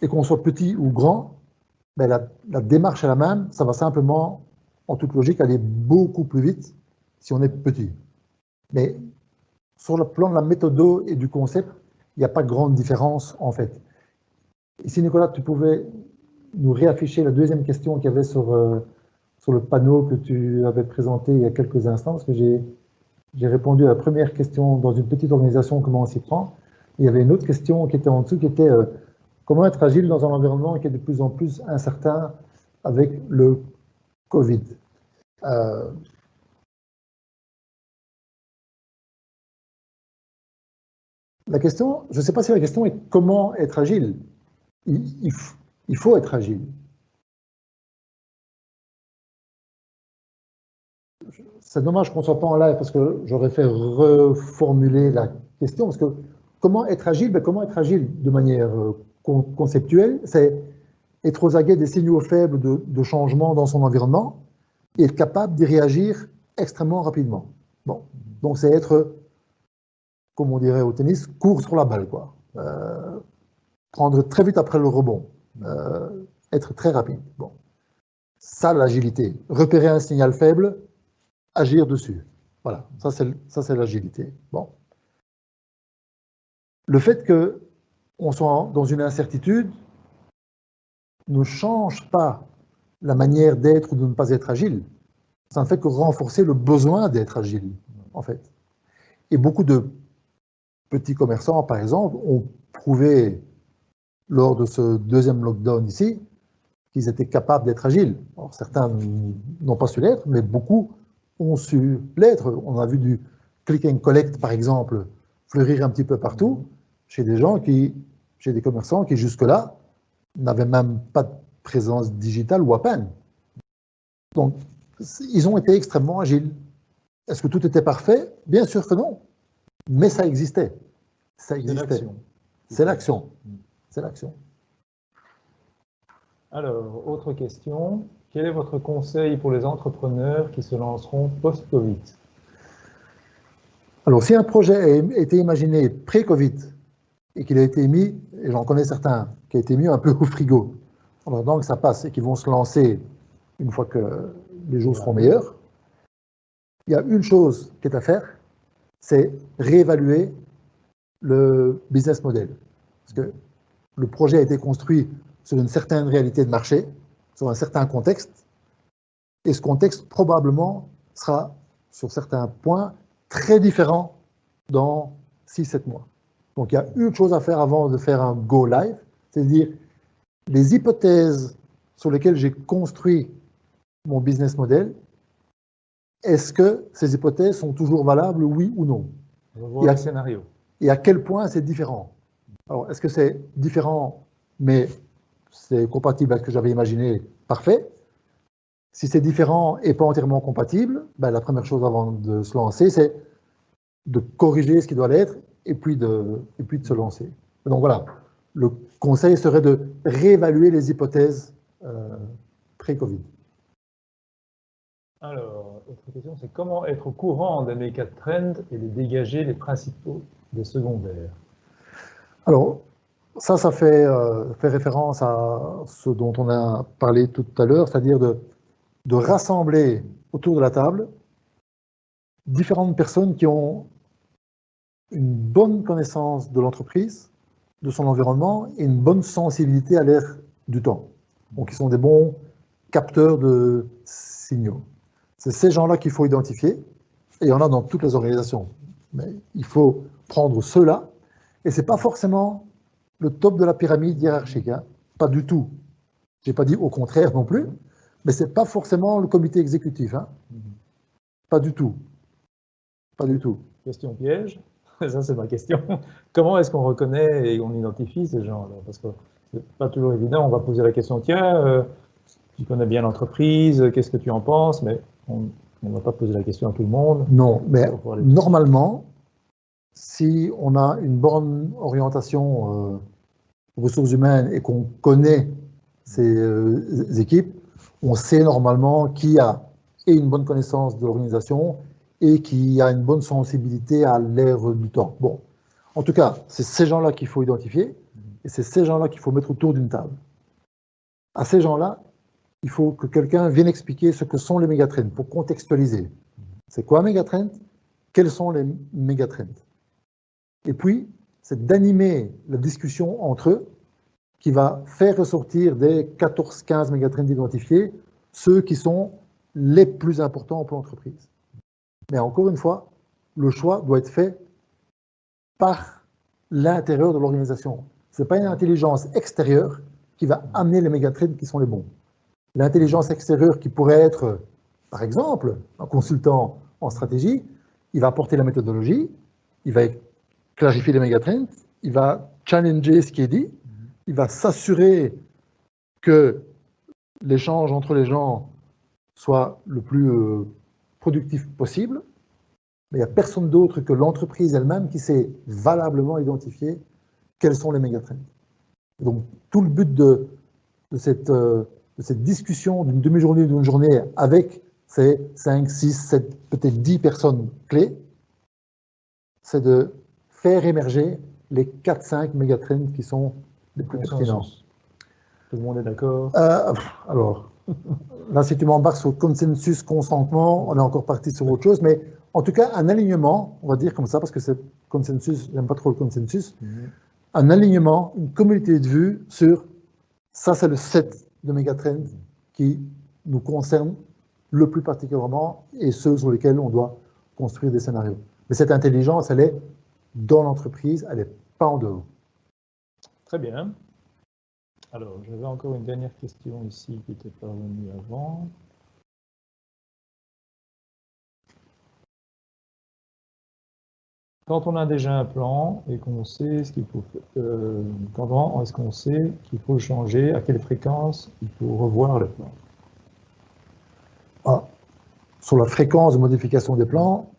Et qu'on soit petit ou grand, ben la démarche est la même, ça va simplement, en toute logique, aller beaucoup plus vite si on est petit. Mais sur le plan de la méthode et du concept, il n'y a pas de grande différence en fait. Et si Nicolas, tu pouvais nous réafficher la deuxième question qu'il y avait sur le panneau que tu avais présenté il y a quelques instants, parce que j'ai répondu à la première question dans une petite organisation, comment on s'y prend. Il y avait une autre question qui était en dessous, qui était comment être agile dans un environnement qui est de plus en plus incertain avec le Covid. La question, je ne sais pas si la question est comment être agile. Il faut être agile. C'est dommage qu'on ne soit pas en live parce que j'aurais fait reformuler la question. Parce que comment être agile? Comment être agile de manière conceptuelle? C'est être aux aguets des signaux faibles de changement dans son environnement et être capable d'y réagir extrêmement rapidement. Bon, donc c'est être, comme on dirait au tennis, court sur la balle, quoi. Prendre très vite après le rebond, être très rapide. Bon, ça l'agilité. Repérer un signal faible, agir dessus. Voilà, ça c'est l'agilité. Bon, le fait que on soit dans une incertitude ne change pas la manière d'être ou de ne pas être agile. Ça ne fait que renforcer le besoin d'être agile, en fait. Et beaucoup de petits commerçants, par exemple, ont prouvé lors de ce deuxième lockdown ici qu'ils étaient capables d'être agiles. Alors, certains n'ont pas su l'être, mais beaucoup ont su l'être. On a vu du click and collect, par exemple, fleurir un petit peu partout chez des gens chez des commerçants qui jusque-là n'avaient même pas de présence digitale ou à peine. Donc, ils ont été extrêmement agiles. Est-ce que tout était parfait? Bien sûr que non. Mais ça existait. Ça existait. C'est l'action. C'est l'action. Alors, autre question. Quel est votre conseil pour les entrepreneurs qui se lanceront post-Covid? Alors, si un projet a été imaginé pré-Covid et qu'il a été mis, et j'en connais certains, qui a été mis un peu au frigo, alors donc ça passe et qu'ils vont se lancer une fois que les jours seront meilleurs, il y a une chose qui est à faire, c'est réévaluer le business model. Parce que le projet a été construit sur une certaine réalité de marché, sur un certain contexte, et ce contexte probablement sera, sur certains points, très différent dans 6-7 mois. Donc il y a une chose à faire avant de faire un go live, c'est-à-dire les hypothèses sur lesquelles j'ai construit mon business model, est-ce que ces hypothèses sont toujours valables, oui ou non? Revoir le scénario. Et à quel point c'est différent? Alors, est-ce que c'est différent, mais c'est compatible avec ce que j'avais imaginé? Parfait. Si c'est différent et pas entièrement compatible, ben, la première chose avant de se lancer, c'est de corriger ce qui doit l'être et puis de se lancer. Donc voilà, le conseil serait de réévaluer les hypothèses pré-Covid. Alors, autre question, c'est comment être au courant des méga-trends et de dégager les principaux des secondaires? Alors, ça fait référence à ce dont on a parlé tout à l'heure, c'est-à-dire de rassembler autour de la table différentes personnes qui ont une bonne connaissance de l'entreprise, de son environnement et une bonne sensibilité à l'ère du temps. Donc, ils sont des bons capteurs de signaux. C'est ces gens-là qu'il faut identifier, et il y en a dans toutes les organisations. Mais il faut prendre ceux-là, et ce n'est pas forcément le top de la pyramide hiérarchique, hein. Pas du tout. Je n'ai pas dit au contraire non plus, mais ce n'est pas forcément le comité exécutif. Hein. Pas du tout. Pas du tout. Question piège, ça c'est ma question. Comment est-ce qu'on reconnaît et on identifie ces gens-là? Parce que c'est pas toujours évident, on va poser la question, tiens, tu connais bien l'entreprise, qu'est-ce que tu en penses? Mais on ne va pas poser la question à tout le monde. Non, mais normalement, si on a une bonne orientation ressources humaines et qu'on connaît ces équipes, on sait normalement qui a et une bonne connaissance de l'organisation et qui a une bonne sensibilité à l'ère du temps. Bon, en tout cas, c'est ces gens-là qu'il faut identifier et c'est ces gens-là qu'il faut mettre autour d'une table. À ces gens-là, il faut que quelqu'un vienne expliquer ce que sont les mégatrends pour contextualiser. C'est quoi un mégatrend? Quels sont les mégatrends? Et puis, c'est d'animer la discussion entre eux qui va faire ressortir des 14-15 mégatrends identifiés, ceux qui sont les plus importants pour l'entreprise. Mais encore une fois, le choix doit être fait par l'intérieur de l'organisation. Ce n'est pas une intelligence extérieure qui va amener les mégatrends qui sont les bons. L'intelligence extérieure qui pourrait être, par exemple, un consultant en stratégie, il va apporter la méthodologie, il va clarifier les mégatrends, il va challenger ce qui est dit, il va s'assurer que l'échange entre les gens soit le plus productif possible, mais il n'y a personne d'autre que l'entreprise elle-même qui sait valablement identifier quels sont les mégatrends. Donc, tout le but de cette discussion d'une demi-journée ou d'une journée avec ces 5, 6, 7, peut-être 10 personnes clés, c'est de faire émerger les 4-5 mégatrends qui sont les plus pertinents. Tout le monde est d'accord? Alors, là, si tu m'embarques sur consensus, consentement, on est encore parti sur autre chose, mais en tout cas, un alignement, on va dire comme ça, parce que c'est consensus, j'aime pas trop le consensus, un alignement, une communauté de vue sur ça, c'est le set de mégatrends qui nous concerne le plus particulièrement et ceux sur lesquels on doit construire des scénarios. Mais cette intelligence, elle est dans l'entreprise, elle n'est pas en dehors. Très bien. Alors, j'avais encore une dernière question ici qui était parvenue avant. Quand on a déjà un plan et qu'on sait ce qu'il faut faire, comment est-ce qu'on sait qu'il faut changer, à quelle fréquence il faut revoir le plan? Sur la fréquence de modification des plans,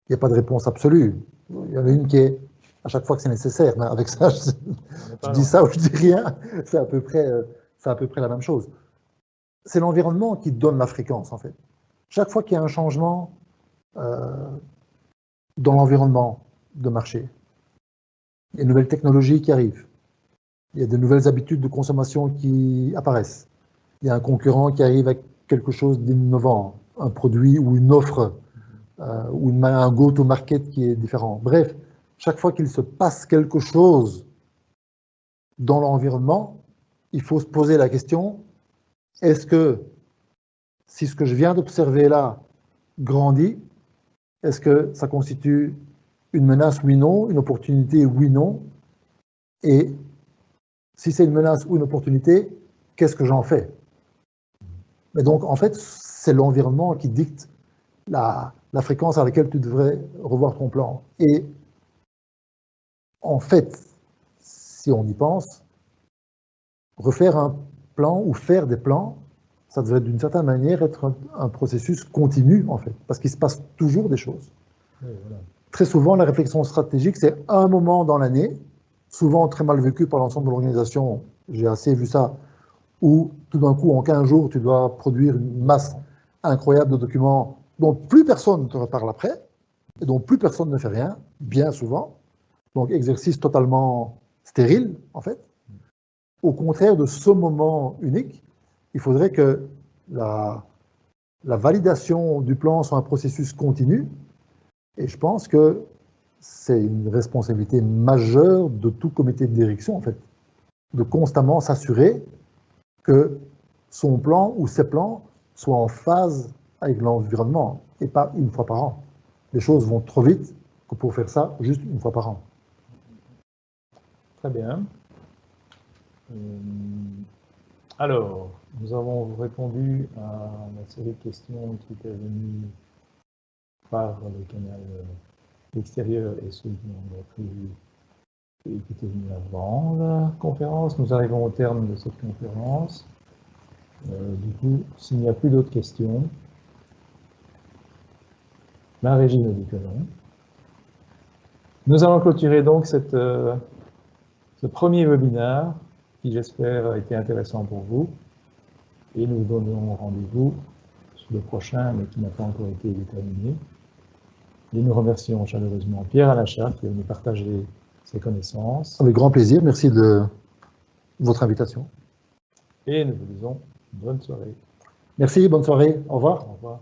il n'y a pas de réponse absolue. Il y en a une qui est à chaque fois que c'est nécessaire, mais avec ça, je dis ça ou je dis rien, c'est à peu près la même chose. C'est l'environnement qui donne la fréquence, en fait. Chaque fois qu'il y a un changement dans l'environnement de marché, il y a une nouvelle technologie qui arrive, il y a de nouvelles habitudes de consommation qui apparaissent, il y a un concurrent qui arrive avec quelque chose d'innovant, un produit ou une offre, ou un go-to-market qui est différent. Bref, chaque fois qu'il se passe quelque chose dans l'environnement, il faut se poser la question, est-ce que si ce que je viens d'observer là grandit, est-ce que ça constitue une menace, oui, non, une opportunité, oui, non? Et si c'est une menace ou une opportunité, qu'est-ce que j'en fais? Mais donc, en fait, c'est l'environnement qui dicte la fréquence à laquelle tu devrais revoir ton plan. Et en fait, si on y pense, refaire un plan ou faire des plans, ça devrait d'une certaine manière être un processus continu, en fait, parce qu'il se passe toujours des choses. Oui, voilà. Très souvent, la réflexion stratégique, c'est un moment dans l'année, souvent très mal vécu par l'ensemble de l'organisation, j'ai assez vu ça, où tout d'un coup, en 15 jours, tu dois produire une masse incroyable de documents dont plus personne ne te reparle après, et dont plus personne ne fait rien, bien souvent. Donc, exercice totalement stérile, en fait. Au contraire de ce moment unique, il faudrait que la validation du plan soit un processus continu. Et je pense que c'est une responsabilité majeure de tout comité de direction, en fait, de constamment s'assurer que son plan ou ses plans soient en phase avec l'environnement, et pas une fois par an. Les choses vont trop vite que pour faire ça juste une fois par an. Très bien. Alors, nous avons répondu à la série de questions qui étaient venues par le canal extérieur et ceux qui ont prévu et qui étaient venus avant la conférence. Nous arrivons au terme de cette conférence. Du coup, s'il n'y a plus d'autres questions, la régie nous dit que non. Nous allons clôturer donc ce premier webinaire qui, j'espère, a été intéressant pour vous. Et nous vous donnons rendez-vous sur le prochain, mais qui n'a pas encore été déterminé. Et nous remercions chaleureusement Pierre Alachard qui est venu partager ses connaissances. Avec grand plaisir, merci de votre invitation. Et nous vous disons bonne soirée. Merci, bonne soirée, au revoir. Au revoir.